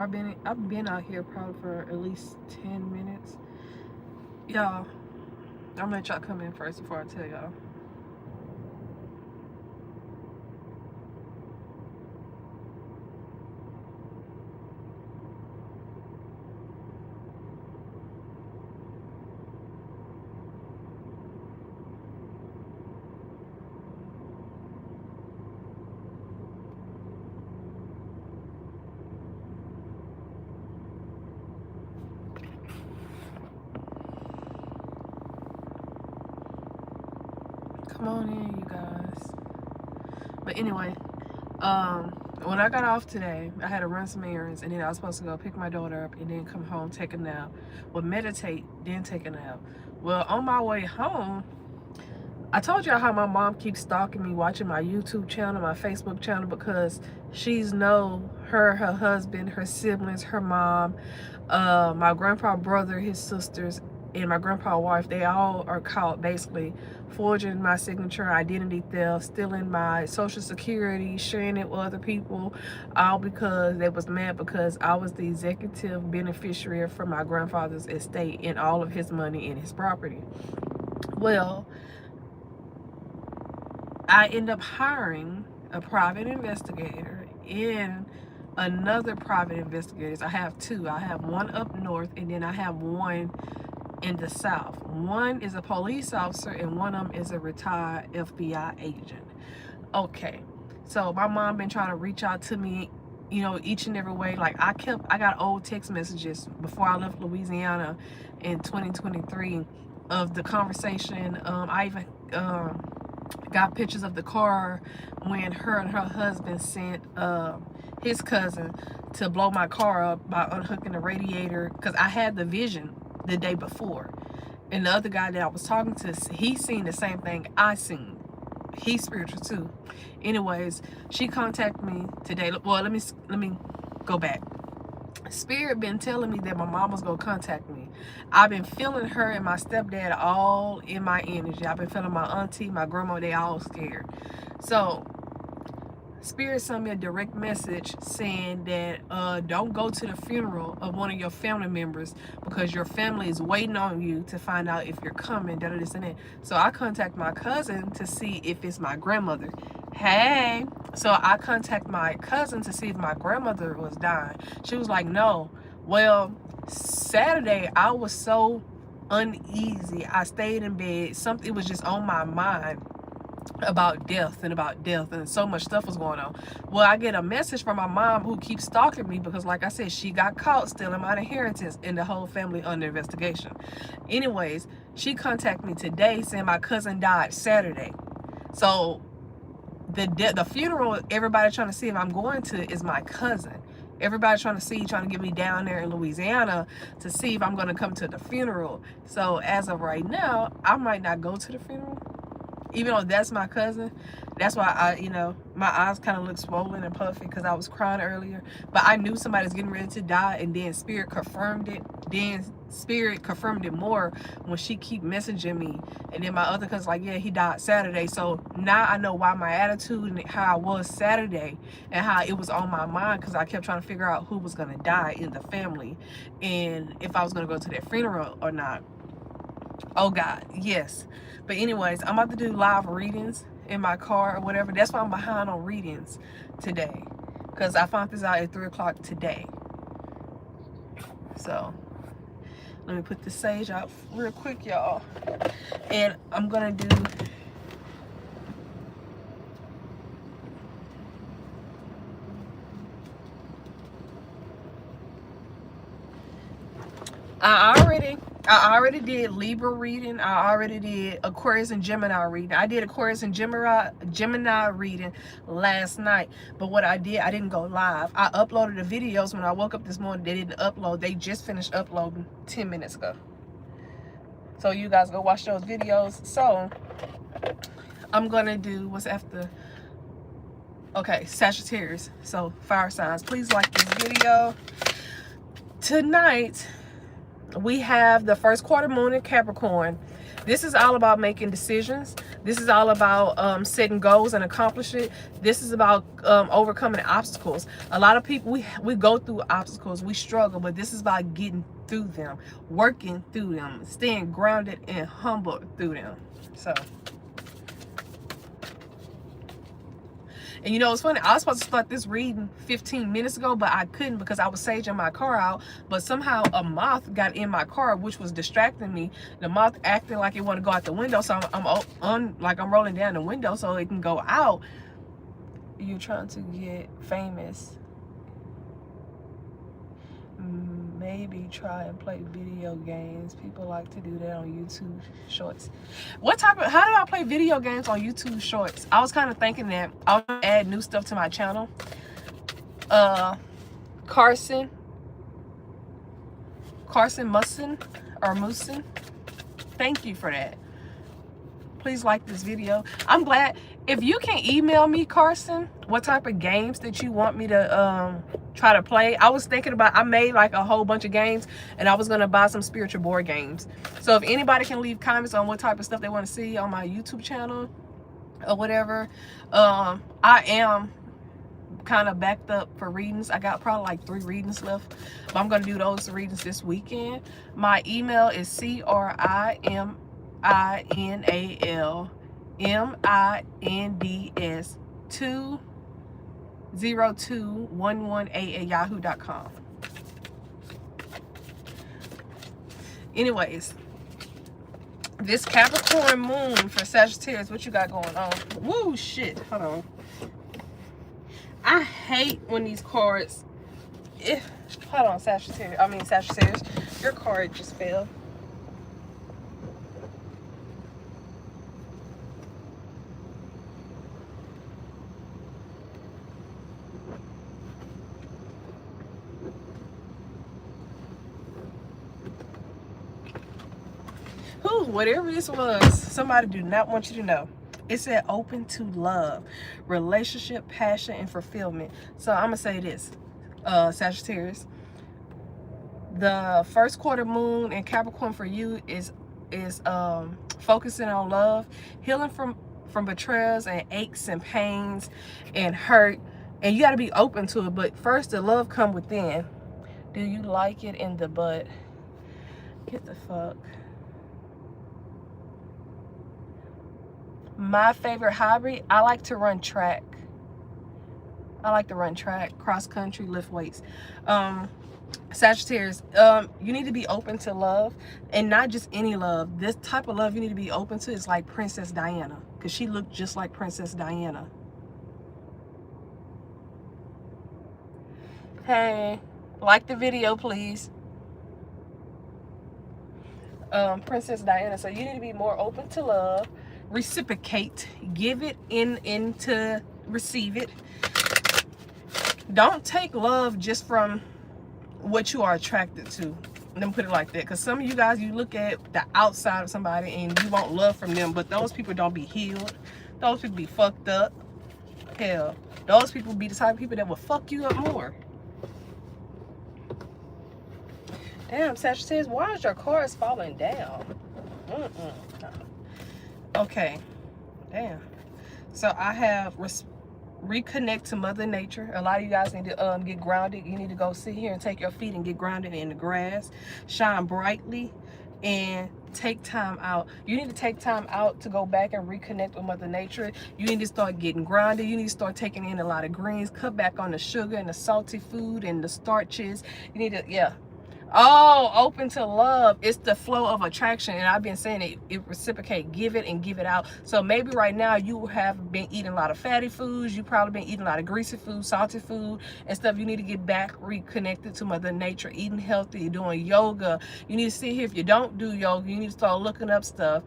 I've been out here probably for at least 10 minutes. Y'all, I'm gonna let y'all come in first before I tell y'all. Come on in, you guys. But anyway, when I got off today, I had to run some errands, and then I was supposed to go pick my daughter up and then come home, take a nap. Well, meditate, then take a nap. Well, on my way home, I told y'all how my mom keeps stalking me, watching my YouTube channel, my Facebook channel, because she's know her husband, her siblings, her mom, my grandpa brother, his sisters, and my grandpa wife. They all are caught basically forging my signature, identity theft, stealing my social security, sharing it with other people, all because they was mad because I was the executive beneficiary for my grandfather's estate and all of his money and his property. Well, I end up hiring a private investigator and another private investigators. I have two. I have one up north, and then I have one in the south. One is a police officer and one of them is a retired FBI agent. Okay, so my mom been trying to reach out to me, you know, each and every way. Like I got old text messages before I left Louisiana in 2023 of the conversation. I even got pictures of the car when her and her husband sent his cousin to blow my car up by unhooking the radiator, because I had the vision the day before, and the other guy that I was talking to, he seen the same thing I seen. He's spiritual too. Anyways, she contacted me today. Well, let me go back. Spirit been telling me that my mom was gonna contact me. I've been feeling her and my stepdad all in my energy. I've been feeling my auntie, my grandma, they all scared. So Spirit sent me a direct message saying that don't go to the funeral of one of your family members because your family is waiting on you to find out if you're coming, this and that. So I contact my cousin to see if it's my grandmother. Hey, so I contact my cousin to see if my grandmother was dying. She was like, no. Well, Saturday I was so uneasy. I stayed in bed. Something was just on my mind about death and so much stuff was going on. Well, I get a message from my mom who keeps stalking me because, like I said, she got caught stealing my inheritance and the whole family under investigation. Anyways, she contacted me today saying my cousin died Saturday. So the funeral, everybody trying to see if I'm going to is my cousin. Everybody trying to get me down there in Louisiana to see if I'm going to come to the funeral. So as of right now, I might not go to the funeral, even though that's my cousin. That's why my eyes kind of look swollen and puffy because I was crying earlier. But I knew somebody's getting ready to die, and then Spirit confirmed it. Then Spirit confirmed it more when she keep messaging me. And then my other cousin's like, yeah, he died Saturday. So now I know why my attitude and how I was Saturday and how it was on my mind, because I kept trying to figure out who was going to die in the family and if I was going to go to their funeral or not. Oh God, yes. But anyways, I'm about to do live readings in my car or whatever. That's why I'm behind on readings today, because I found this out at 3 o'clock today. So let me put the sage out real quick, y'all. And I'm gonna do I already did Libra reading. I already did Aquarius and Gemini reading. I did Aquarius and Gemini reading last night. But what I did, I didn't go live. I uploaded the videos when I woke up this morning. They didn't upload. They just finished uploading 10 minutes ago. So you guys go watch those videos. So I'm gonna do what's after. Okay, Sagittarius. So fire signs, please like this video. Tonight we have the first quarter moon in Capricorn. This is all about making decisions. This is all about setting goals and accomplish it. This is about overcoming obstacles. A lot of people, we go through obstacles, we struggle, but this is about getting through them, working through them, staying grounded and humble through them. So, and you know, it's funny, I was supposed to start this reading 15 minutes ago, but I couldn't because I was saging my car out. But somehow a moth got in my car, which was distracting me. The moth acting like it wanted to go out the window, so I'm rolling down the window so it can go out. You're trying to get famous. Maybe try and play video games. People like to do that on YouTube Shorts. How do I play video games on YouTube Shorts? I was kind of thinking that I'll add new stuff to my channel. Carson Musin, thank you for that. Please like this video. I'm glad. If you can email me, Carson, what type of games that you want me to try to play. I was thinking about, I made like a whole bunch of games and I was going to buy some spiritual board games. So if anybody can leave comments on what type of stuff they want to see on my YouTube channel or whatever. I am kind of backed up for readings. I got probably like 3 readings left, but I'm going to do those readings this weekend. My email is CRIMINALMINDS20211 at anyways, this Capricorn moon for Sagittarius, what you got going on? Woo, shit, hold on. I hate when these cards, hold on, Sagittarius, your card just fell. Whatever this was, somebody do not want you to know. It said open to love, relationship, passion, and fulfillment. So I'm gonna say this, Sagittarius, the first quarter moon in Capricorn for you is focusing on love, healing from betrayals and aches and pains and hurt, and you got to be open to it. But first, the love come within. Do you like it in the butt? Get the fuck. My favorite hobby, I like to run track. Cross country, lift weights. Sagittarius, you need to be open to love, and not just any love. This type of love you need to be open to is like Princess Diana, because she looked just like Princess Diana. Hey, like the video, please. Princess Diana, so you need to be more open to love. Reciprocate, give it in to receive it. Don't take love just from what you are attracted to. Let me put it like that, because some of you guys, you look at the outside of somebody and you want love from them, but those people don't be healed. Those people be fucked up. Hell, those people be the type of people that will fuck you up more. Damn, Sagittarius, why is your cards falling down? Okay, damn. So I have reconnect to Mother Nature. A lot of you guys need to get grounded. You need to go sit here and take your feet and get grounded in the grass. Shine brightly and take time out. You need to take time out to go back and reconnect with Mother Nature. You need to start getting grounded. You need to start taking in a lot of greens. Cut back on the sugar and the salty food and the starches. You need to, yeah. Oh, open to love. It's the flow of attraction, and I've been saying it reciprocate. Give it and give it out. So maybe right now you have been eating a lot of fatty foods. You probably been eating a lot of greasy food, salty food and stuff. You need to get back reconnected to Mother Nature, eating healthy, doing yoga. You need to see here, if you don't do yoga, you need to start looking up stuff.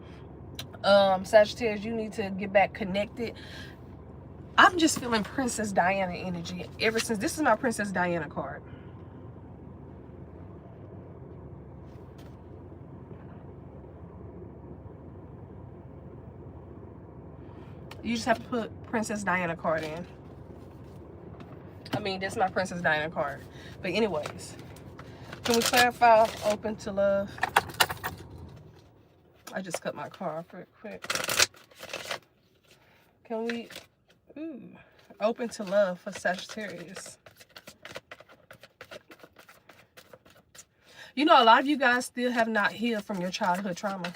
Sagittarius, you need to get back connected. I'm just feeling Princess Diana energy ever since. This is my Princess Diana card. You just have to put Princess Diana card in. I mean, this is my Princess Diana card. But anyways, can we clarify open to love? I just cut my car off real quick. Can we... Ooh. Open to love for Sagittarius. You know, a lot of you guys still have not healed from your childhood trauma.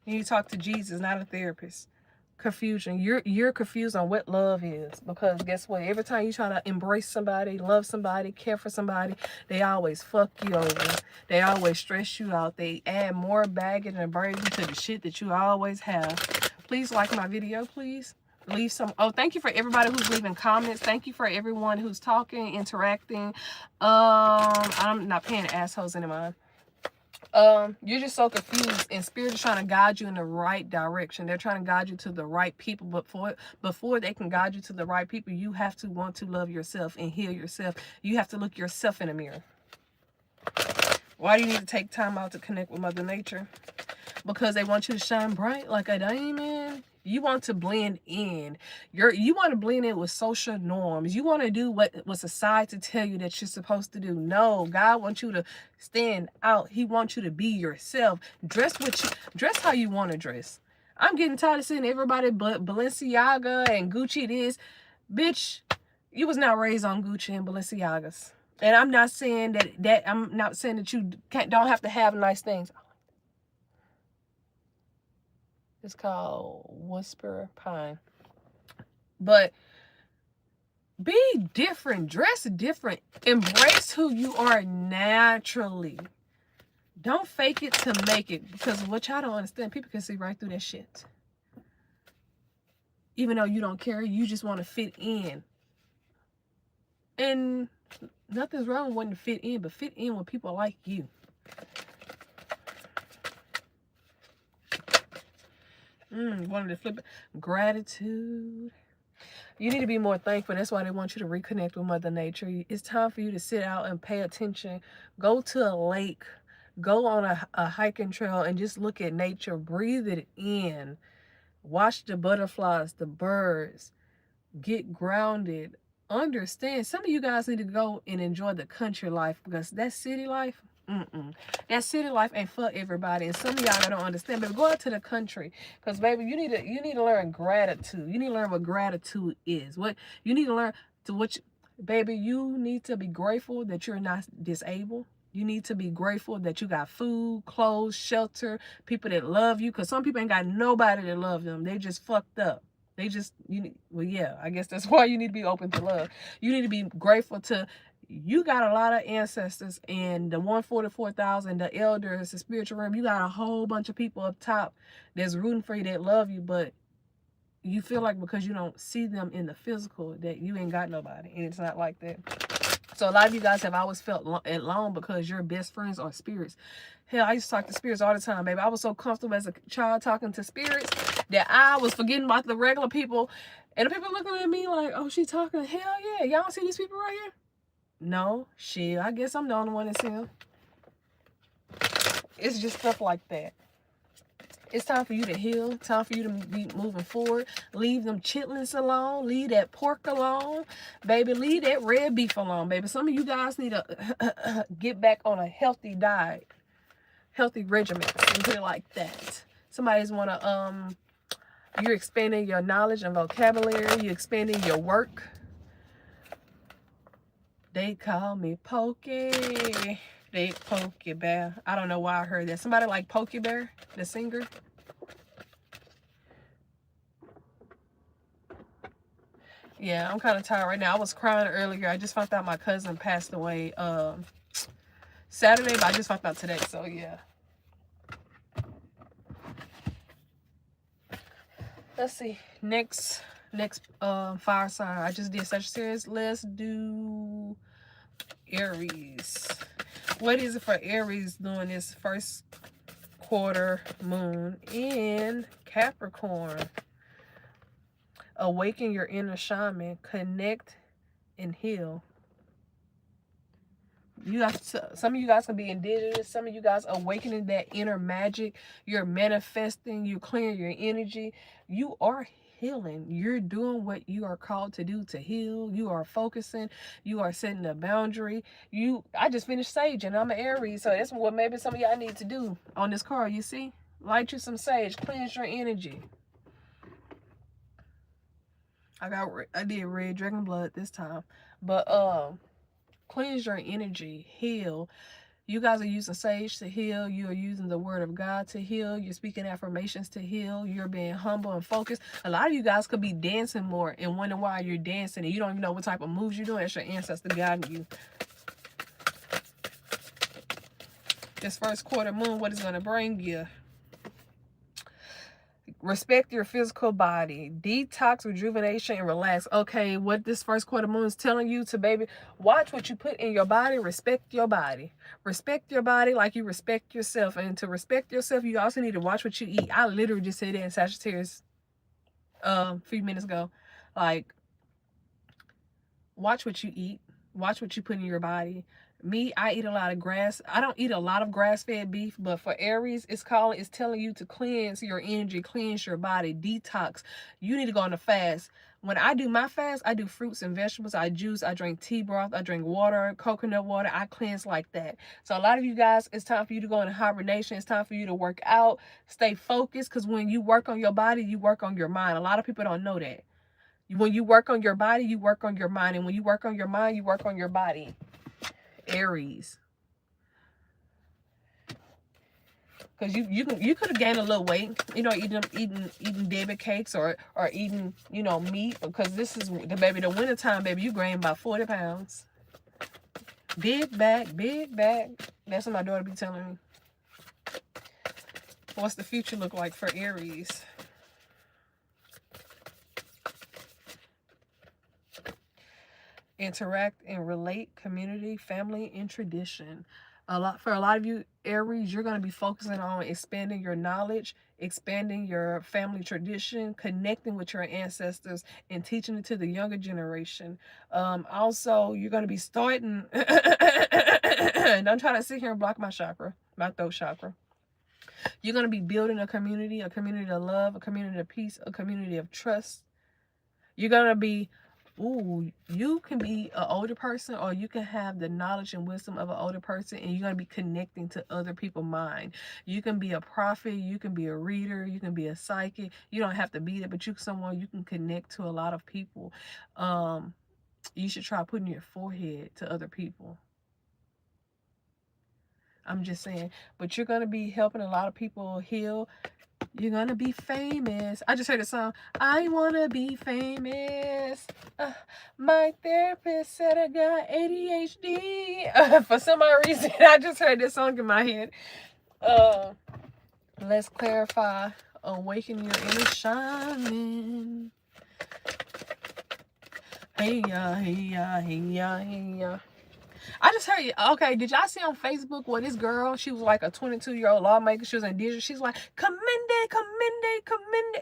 You need to talk to Jesus, not a therapist. Confusion. You're confused on what love is, because guess what? Every time you try to embrace somebody, love somebody, care for somebody, they always fuck you over. They always stress you out. They add more baggage and burden to the shit that you always have. Please like my video, please. Leave some... Oh, thank you for everybody who's leaving comments. Thank you for everyone who's talking, interacting. I'm not paying assholes any mind. You're just so confused, and Spirit is trying to guide you in the right direction. They're trying to guide you to the right people, but before they can guide you to the right people, you have to want to love yourself and heal yourself. You have to look yourself in the mirror. Why do you need to take time out to connect with Mother Nature? Because they want you to shine bright like a diamond. You want to blend in. You want to blend in with social norms. You want to do what society tell you that you're supposed to do. No, God wants you to stand out. He wants you to be yourself. Dress how you want to dress. I'm getting tired of seeing everybody but Balenciaga and Gucci this. Bitch, you was not raised on Gucci and Balenciagas. And I'm not saying I'm not saying that you don't have to have nice things. It's called Whisper Pine. But be different. Dress different. Embrace who you are naturally. Don't fake it to make it. Because what y'all don't understand, people can see right through that shit. Even though you don't care, you just want to fit in. And nothing's wrong with wanting to fit in, but fit in with people like you. Wanted to flip it. Gratitude. You need to be more thankful. That's why they want you to reconnect with Mother Nature. It's time for you to sit out and pay attention. Go to a lake. Go on a hiking trail and just look at nature. Breathe it in. Watch the butterflies, the birds. Get grounded. Understand. Some of you guys need to go and enjoy the country life, because that city life, that city life ain't for everybody. And some of y'all don't understand, but go out to the country, because baby, you need to learn gratitude. You need to learn what gratitude is. What you need to learn baby, you need to be grateful that you're not disabled. You need to be grateful that you got food, clothes, shelter, people that love you, because some people ain't got nobody that love them. They just fucked up. They just, well, yeah, I guess that's why you need to be open to love. You need to be grateful to, you got a lot of ancestors, and the 144,000, the elders, the spiritual realm, you got a whole bunch of people up top that's rooting for you, that love you, but you feel like because you don't see them in the physical that you ain't got nobody, and it's not like that. So a lot of you guys have always felt alone because your best friends are spirits. Hell, I used to talk to spirits all the time, baby. I was so comfortable as a child talking to spirits that I was forgetting about the regular people. And the people looking at me like, oh, she talking. Hell yeah. Y'all don't see these people right here? No. Shit, I guess I'm the only one that see them. It's just stuff like that. It's time for you to heal. Time for you to be moving forward. Leave them chitlins alone. Leave that pork alone. Baby, leave that red beef alone, baby. Some of you guys need to get back on a healthy diet. Healthy regimen. And put it like that. Somebody's want to, you're expanding your knowledge and vocabulary. You're expanding your work. They call me Pokey. They Pokey Bear. I don't know why I heard that. Somebody like Pokey Bear, the singer. Yeah, I'm kind of tired right now. I was crying earlier. I just found out my cousin passed away Saturday, but I just found out today. So yeah. Let's see. Next fire sign. I just did Sagittarius. Let's do Aries. What is it for Aries doing this first quarter moon in Capricorn? Awaken your inner shaman. Connect and heal. You guys, some of you guys can be indigenous. Some of you guys awakening that inner magic. You're manifesting. You're clearing your energy. You are healing. You're doing what you are called to do, to heal. You are focusing. You are setting a boundary. I just finished saging. I'm an Aries, so that's what maybe some of y'all need to do on this card. You see, Light you some sage. Cleanse your energy. I did red dragon blood this time. But cleanse your energy. Heal. You guys are using sage to heal. You are using the word of God to heal. You're speaking affirmations to heal. You're being humble and focused. A lot of you guys could be dancing more and wondering why you're dancing and you don't even know what type of moves you're doing. It's your ancestor guiding you. This first quarter moon, what is going to bring you? Respect your physical body. Detox, rejuvenation, and relax. Okay, what this first quarter moon is telling you to, baby, watch what you put in your body. Respect your body. Respect your body like you respect yourself. And to respect yourself, you also need to watch what you eat. I literally just said that in Sagittarius a few minutes ago. Like, watch what you eat. Watch what you put in your body. Me, I eat a lot of grass. I don't eat a lot of grass-fed beef, but for Aries, it's telling you to cleanse your energy, cleanse your body, detox. You need to go on a fast. When I do my fast, I do fruits and vegetables. I juice, I drink tea broth, I drink water, coconut water. I cleanse like that. So a lot of you guys, it's time for you to go into hibernation. It's time for you to work out, stay focused, because when you work on your body, you work on your mind. A lot of people don't know that. When you work on your body, you work on your mind. And when you work on your mind, you work on your body. Aries. Because you could have gained a little weight, you know, eating debit cakes or eating, you know, meat. Because this is the winter time, baby, you gain about 40 pounds. Big back, big back. That's what my daughter be telling me. What's the future look like for Aries? Interact and relate, community, family, and tradition. For a lot of you Aries, you're going to be focusing on expanding your knowledge, expanding your family tradition, connecting with your ancestors, and teaching it to the younger generation. Also, you're going to be starting, and I'm trying to sit here and block my chakra, my throat chakra. You're going to be building a community of love, a community of peace, a community of trust. You're going to be, you can be an older person, or you can have the knowledge and wisdom of an older person, and you're going to be connecting to other people's mind. You can be a prophet, you can be a reader, you can be a psychic. You don't have to be there, but you can connect to a lot of people. You should try putting your forehead to other people. I'm just saying. But you're going to be helping a lot of people heal. You're gonna be famous. I just heard a song. I wanna be famous. My therapist said I got ADHD. For some odd reason, I just heard this song in my head. Let's clarify. Awaken your inner shaman. Hey ya, hey ya, hey ya, hey ya. I just heard, okay, did y'all see on Facebook where this girl, she was like a 22-year-old lawmaker, she was indigenous, she's like, commende.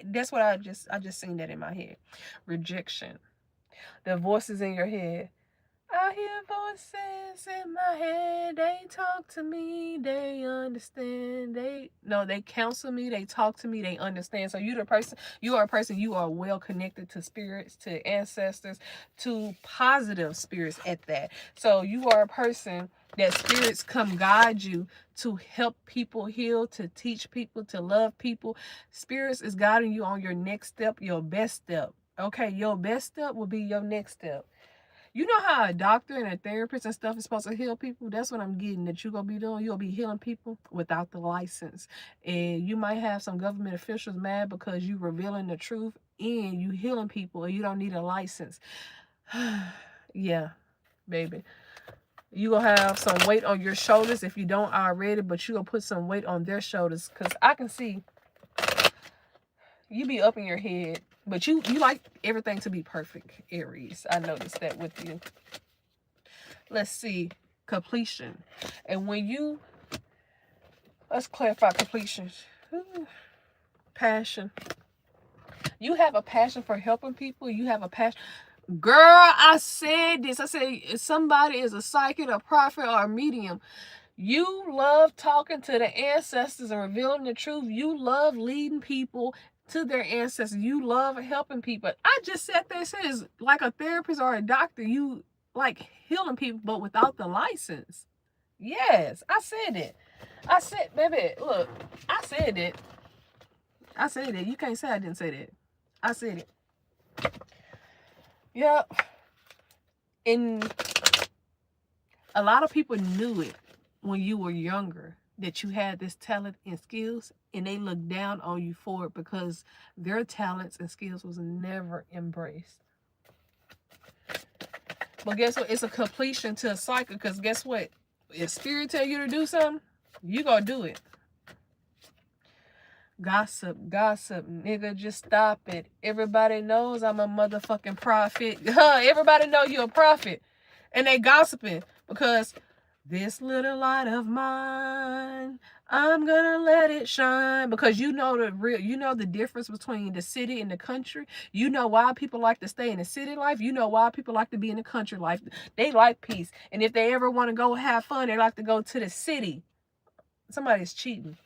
That's what I just seen that in my head. Rejection. The voices in your head. I hear voices in my head. They talk to me. They understand. They counsel me. They talk to me. They understand. So you are a person, you are well connected to spirits, to ancestors, to positive spirits at that. So you are a person that spirits come guide you to help people heal, to teach people, to love people. Spirits is guiding you on your next step, your best step. Okay, your best step will be your next step. You know how a doctor and a therapist and stuff is supposed to heal people? That's what I'm getting that you're going to be doing. You'll be healing people without the license. And you might have some government officials mad because you revealing the truth and you healing people and you don't need a license. Yeah, baby. You going to have some weight on your shoulders if you don't already, but you going to put some weight on their shoulders, because I can see you be up in your head. But you like everything to be perfect, Aries. I noticed that with you. Let's see. Completion. And when you... Let's clarify completion. Passion. You have a passion for helping people. You have a passion. Girl, I said this. I said if somebody is a psychic, a prophet, or a medium, you love talking to the ancestors and revealing the truth. You love leading people to their ancestors. You love helping people. I just sat there and said, it's like a therapist or a doctor. You like healing people, but without the license. Yes, I said it. I said, baby, look, I said it. I said it. You can't say I didn't say that. I said it. Yep. And a lot of people knew it when you were younger, that you had this talent and skills, and they looked down on you for it because their talents and skills was never embraced. But guess what? It's a completion to a cycle, because guess what? If spirit tell you to do something, you gonna do it. Gossip, nigga, just stop it. Everybody knows I'm a motherfucking prophet. Everybody know you a prophet. And they gossiping because this little light of mine, I'm gonna let it shine. Because you know the difference between the city and the country. You know why people like to stay in the city life. You know why people like to be in the country life. They like peace. And if they ever want to go have fun, they like to go to the city. Somebody's cheating.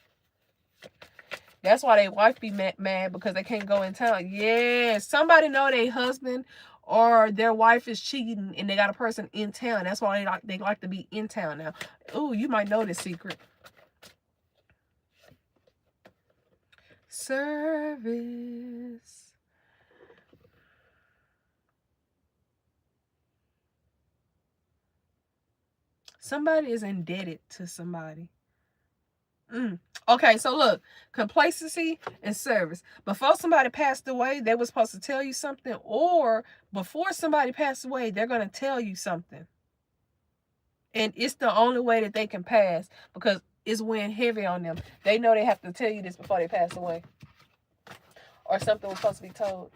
That's why they wife be mad because they can't go in town. Yeah, somebody know their husband or their wife is cheating and they got a person in town. That's why they like to be in town now. Ooh, you might know this secret. Service. Somebody is indebted to somebody. Okay, so look, complacency and service. Before somebody passed away, they were supposed to tell you something, or before somebody passed away, they're going to tell you something. And it's the only way that they can pass, because it's weighing heavy on them. They know they have to tell you this before they pass away, or something was supposed to be told.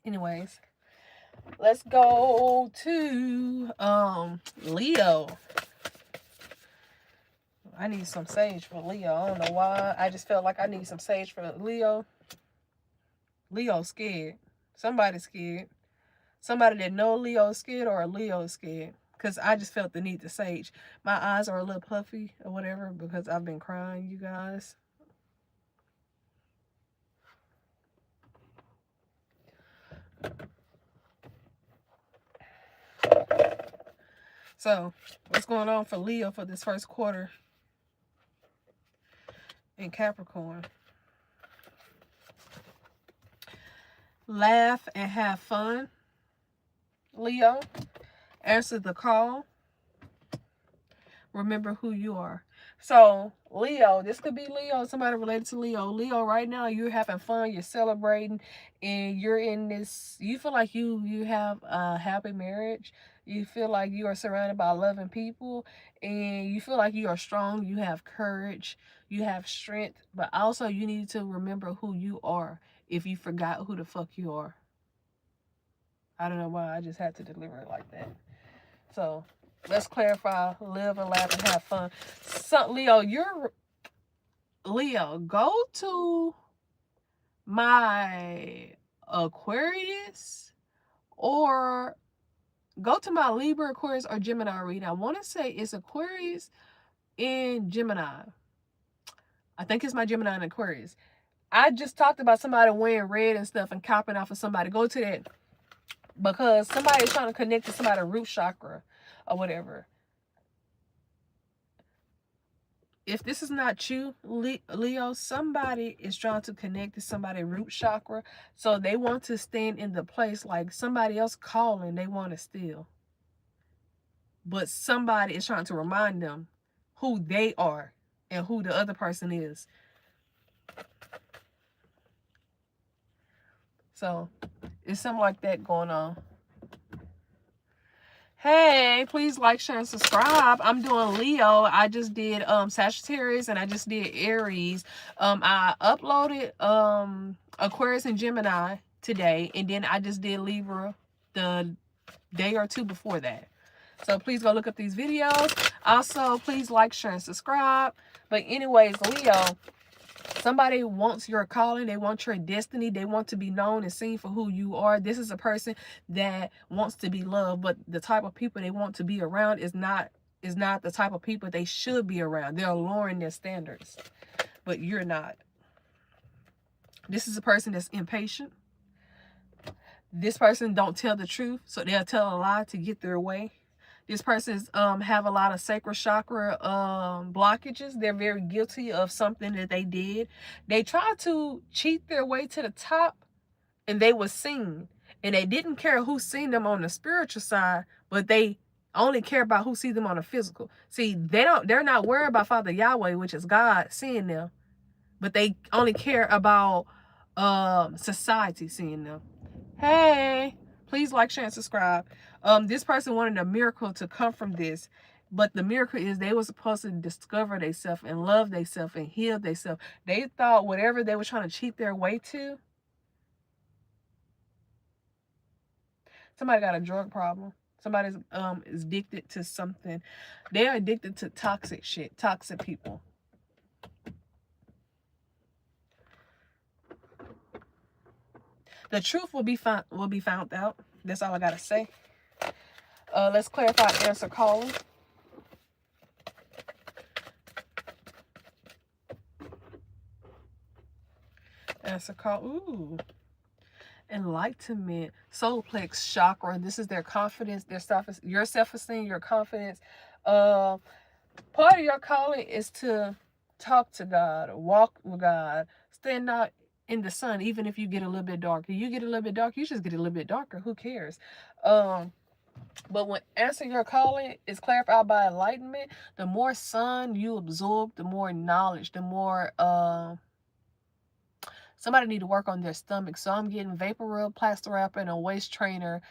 Anyways, let's go to Leo. I need some sage for Leo. I don't know why. I just felt like I need some sage for Leo. Leo's scared. Somebody's scared. Somebody that know Leo's scared, or Leo's scared. Because I just felt the need to sage. My eyes are a little puffy or whatever because I've been crying, you guys. So, what's going on for Leo for this first quarter in Capricorn? Laugh and have fun. Leo, answer the call. Remember who you are. So, Leo, this could be Leo, somebody related to Leo. Leo, right now, you're having fun, you're celebrating, and you're in this, you feel like you have a happy marriage. You feel like you are surrounded by loving people, and you feel like you are strong, you have courage, you have strength, but also you need to remember who you are if you forgot who the fuck you are. I don't know why, I just had to deliver it like that. So, let's clarify, live and laugh and have fun. So, Leo, go to my Aquarius or go to my Libra, Aquarius, or Gemini reading. I want to say it's Aquarius and Gemini. I think it's my Gemini and Aquarius. I just talked about somebody wearing red and stuff and copping off of somebody. Go to that because somebody is trying to connect to somebody's root chakra or whatever. If this is not you, Leo, somebody is trying to connect to somebody's root chakra. So they want to stand in the place like somebody else calling, they want to steal. But somebody is trying to remind them who they are and who the other person is. So it's something like that going on. Hey, please like, share, and subscribe. I'm doing Leo. I just did Sagittarius and I just did Aries. I uploaded Aquarius and Gemini today, and then I just did Libra the day or two before that. So please go look up these videos. Also, please like, share, and subscribe. But anyways, Leo, somebody wants your calling. They want your destiny. They want to be known and seen for who you are. This is a person that wants to be loved, but the type of people they want to be around is not the type of people they should be around. They're lowering their standards, but you're not. This is a person that's impatient. This person don't tell the truth, so they'll tell a lie to get their way. This person's have a lot of sacral chakra blockages. They're very guilty of something that they did. They tried to cheat their way to the top, and they were seen. And they didn't care who seen them on the spiritual side, but they only care about who sees them on the physical. See, they're not worried about Father Yahweh, which is God, seeing them, but they only care about society seeing them. Hey, please like, share, and subscribe. This person wanted a miracle to come from this, but the miracle is they were supposed to discover themselves and love themselves and heal themselves. They thought whatever they were trying to cheat their way to, somebody got a drug problem. Somebody's is addicted to something. They're addicted to toxic shit, toxic people. The truth will be found out. That's all I gotta say. Let's clarify the answer calling. Answer call. Ooh. Enlightenment, solar plex chakra. This is their confidence, their your self-esteem, your confidence. Part of your calling is to talk to God, walk with God, stand out in the sun, even if you get a little bit darker. You get a little bit darker, you just get a little bit darker. Who cares? But when answering your calling is clarified by enlightenment, the more sun you absorb, the more knowledge, the more somebody need to work on their stomach. So I'm getting vapor rub, plaster wrapper, and a waist trainer,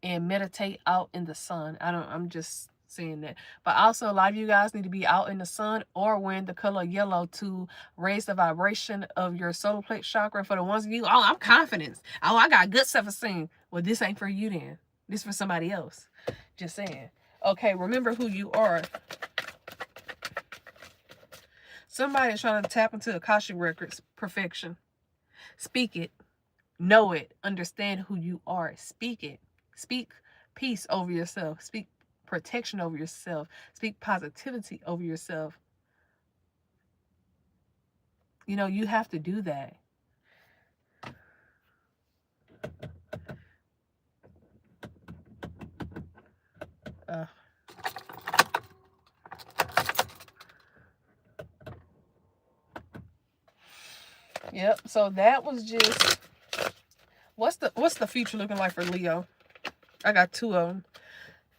and meditate out in the sun. I'm just saying that. But also, a lot of you guys need to be out in the sun or wearing the color yellow to raise the vibration of your solar plexus chakra. For the ones of you, oh, I'm confident. Oh, I got good self-esteem. Well, this ain't for you then. This for somebody else. Just saying. Okay, remember who you are. Somebody is trying to tap into Akashic Records perfection. Speak it. Know it. Understand who you are. Speak it. Speak peace over yourself. Speak protection over yourself. Speak positivity over yourself. You know, you have to do that. Yep. So that was just what's the future looking like for Leo? I got two of them.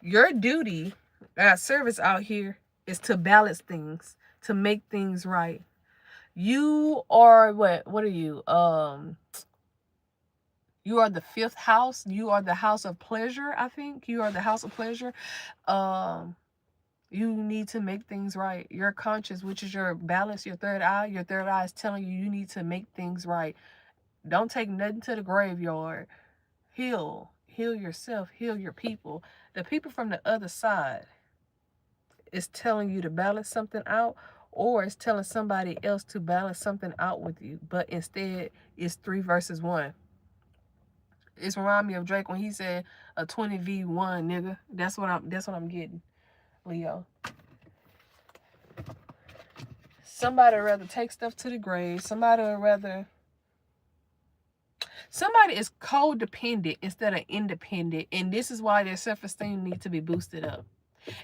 Your duty, I got service out here, is to balance things, to make things right. You are what are you? You are the fifth house. You are the house of pleasure, I think. You are the house of pleasure. You need to make things right. Your conscious, which is your balance, your third eye is telling you need to make things right. Don't take nothing to the graveyard. Heal yourself, heal your people. The people from the other side is telling you to balance something out, or it's telling somebody else to balance something out with you. But instead, it's 3 versus 1. It's remind me of Drake when he said a 20v1, nigga. That's what I'm getting, Leo. Somebody would rather take stuff to the grave. Somebody is codependent instead of independent, and this is why their self-esteem needs to be boosted up.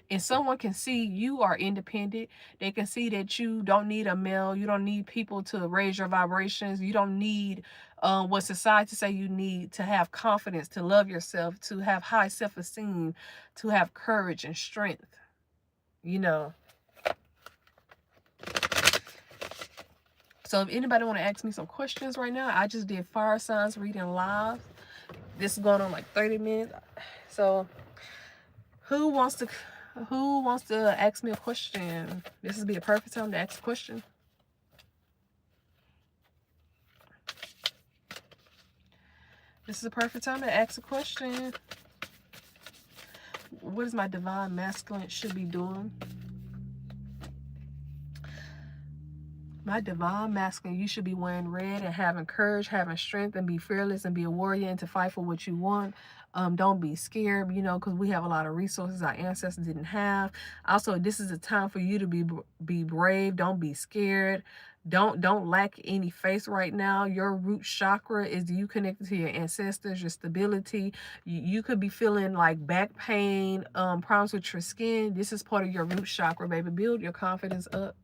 And someone can see you are independent. They can see that you don't need a male. You don't need people to raise your vibrations. You don't need what society say you need to have confidence, to love yourself, to have high self-esteem, to have courage and strength. You know. So if anybody want to ask me some questions right now, I just did fire signs reading live. This is going on like 30 minutes. So who wants to ask me a question? This would be a perfect time to ask a question. This is a perfect time to ask a question. What is my divine masculine should be doing? My divine masculine, you should be wearing red and having courage, having strength, and be fearless and be a warrior and to fight for what you want. Don't be scared, you know, because we have a lot of resources our ancestors didn't have. Also, this is a time for you to be brave. Don't be scared. Don't lack any faith right now. Your root chakra is you connected to your ancestors, your stability. You could be feeling like back pain, problems with your skin. This is part of your root chakra, baby. Build your confidence up.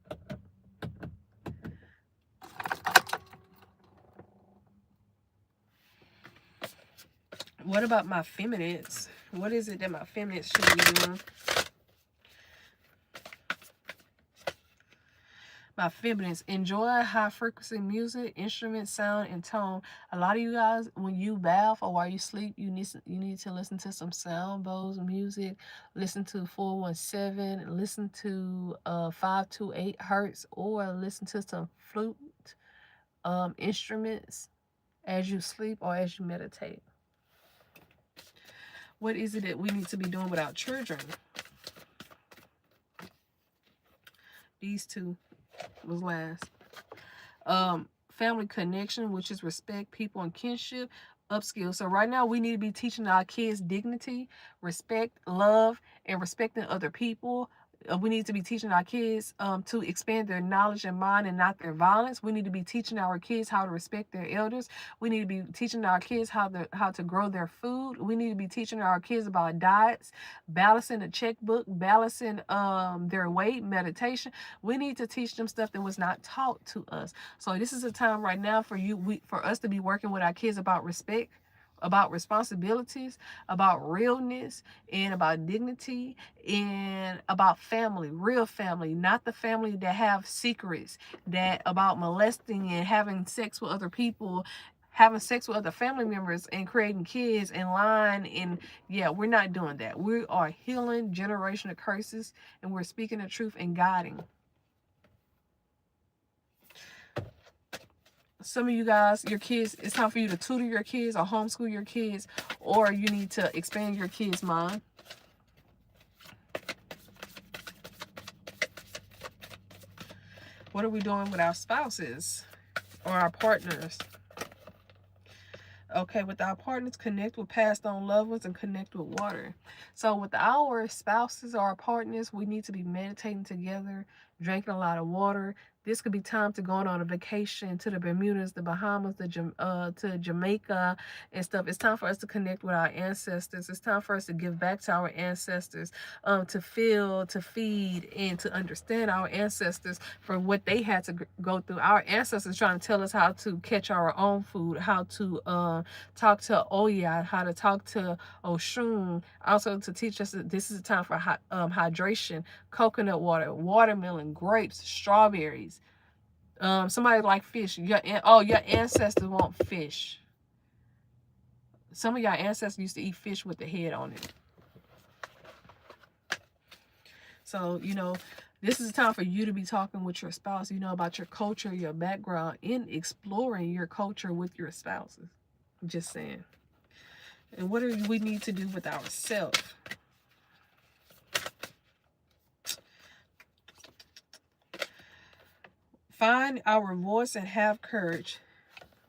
What about my feminines? What is it that my feminines should be doing? My feminines, enjoy high frequency music, instrument, sound, and tone. A lot of you guys, when you bath or while you sleep, you need to listen to some sound bowls music, listen to 417, listen to 528 hertz, or listen to some flute instruments as you sleep or as you meditate. What is it that we need to be doing with our children? These two was last. Family connection, which is respect, people, and kinship. Upskill. So right now we need to be teaching our kids dignity, respect, love, and respecting other people. We need to be teaching our kids to expand their knowledge and mind and not their violence. We need to be teaching our kids how to respect their elders. We need to be teaching our kids how to grow their food. We need to be teaching our kids about diets, balancing the checkbook, balancing their weight, meditation. We need to teach them stuff that was not taught to us. So this is a time right now for for us to be working with our kids about respect, about responsibilities, about realness, and about dignity, and about family, real family, not the family that have secrets, that about molesting and having sex with other people, having sex with other family members and creating kids in line. And yeah, we're not doing that. We are healing generational curses, and we're speaking the truth and guiding. Some of you guys, your kids, it's time for you to tutor your kids or homeschool your kids, or you need to expand your kids' mind. What are we doing with our spouses or our partners? Okay, with our partners, connect with passed on loved ones and connect with water. So with our spouses or our partners, we need to be meditating together, drinking a lot of water. This could be time to going on a vacation to the Bermudas, the Bahamas, to Jamaica and stuff. It's time for us to connect with our ancestors. It's time for us to give back to our ancestors, to feel, to feed, and to understand our ancestors for what they had to go through. Our ancestors trying to tell us how to catch our own food, how to talk to Oya, how to talk to Oshun, also to teach us that this is a time for hydration, coconut water, watermelon, grapes, strawberries. Somebody like fish. Your ancestors want fish. Some of your ancestors used to eat fish with the head on it. So, this is a time for you to be talking with your spouse, about your culture, your background, and exploring your culture with your spouses. Just saying. And what do we need to do with ourselves? Find our voice and have courage.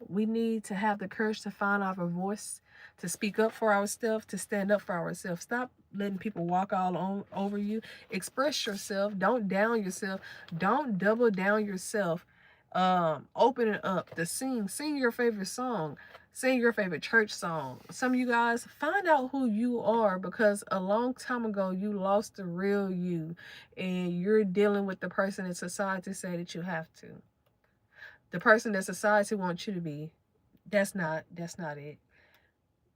We need to have the courage to find our voice, to speak up for ourselves, to stand up for ourselves. Stop letting people walk all over you. Express yourself. Don't down yourself. Don't double down yourself. Open it up to sing your favorite song, sing your favorite church song. Some of you guys, find out who you are, because a long time ago you lost the real you, and you're dealing with the person that society say that you have to. The person that society wants you to be, that's not it.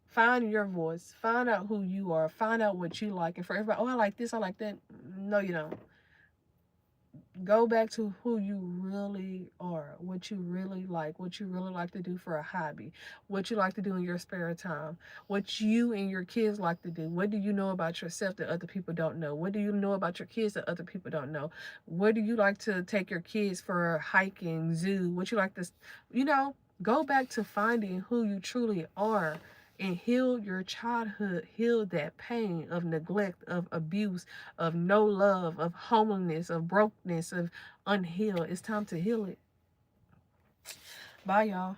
Find your voice. Find out who you are. Find out what you like. And for everybody, I like this, I like that. No, you don't. Go back to who you really are, what you really like, what you really like to do for a hobby, what you like to do in your spare time, what you and your kids like to do. What do you know about yourself that other people don't know? What do you know about your kids that other people don't know? Where do you like to take your kids for hiking, zoo? What you like to, go back to finding who you truly are, and heal your childhood, heal that pain of neglect, of abuse, of no love, of homelessness, of brokenness, of unhealed. It's time to heal it. Bye, y'all.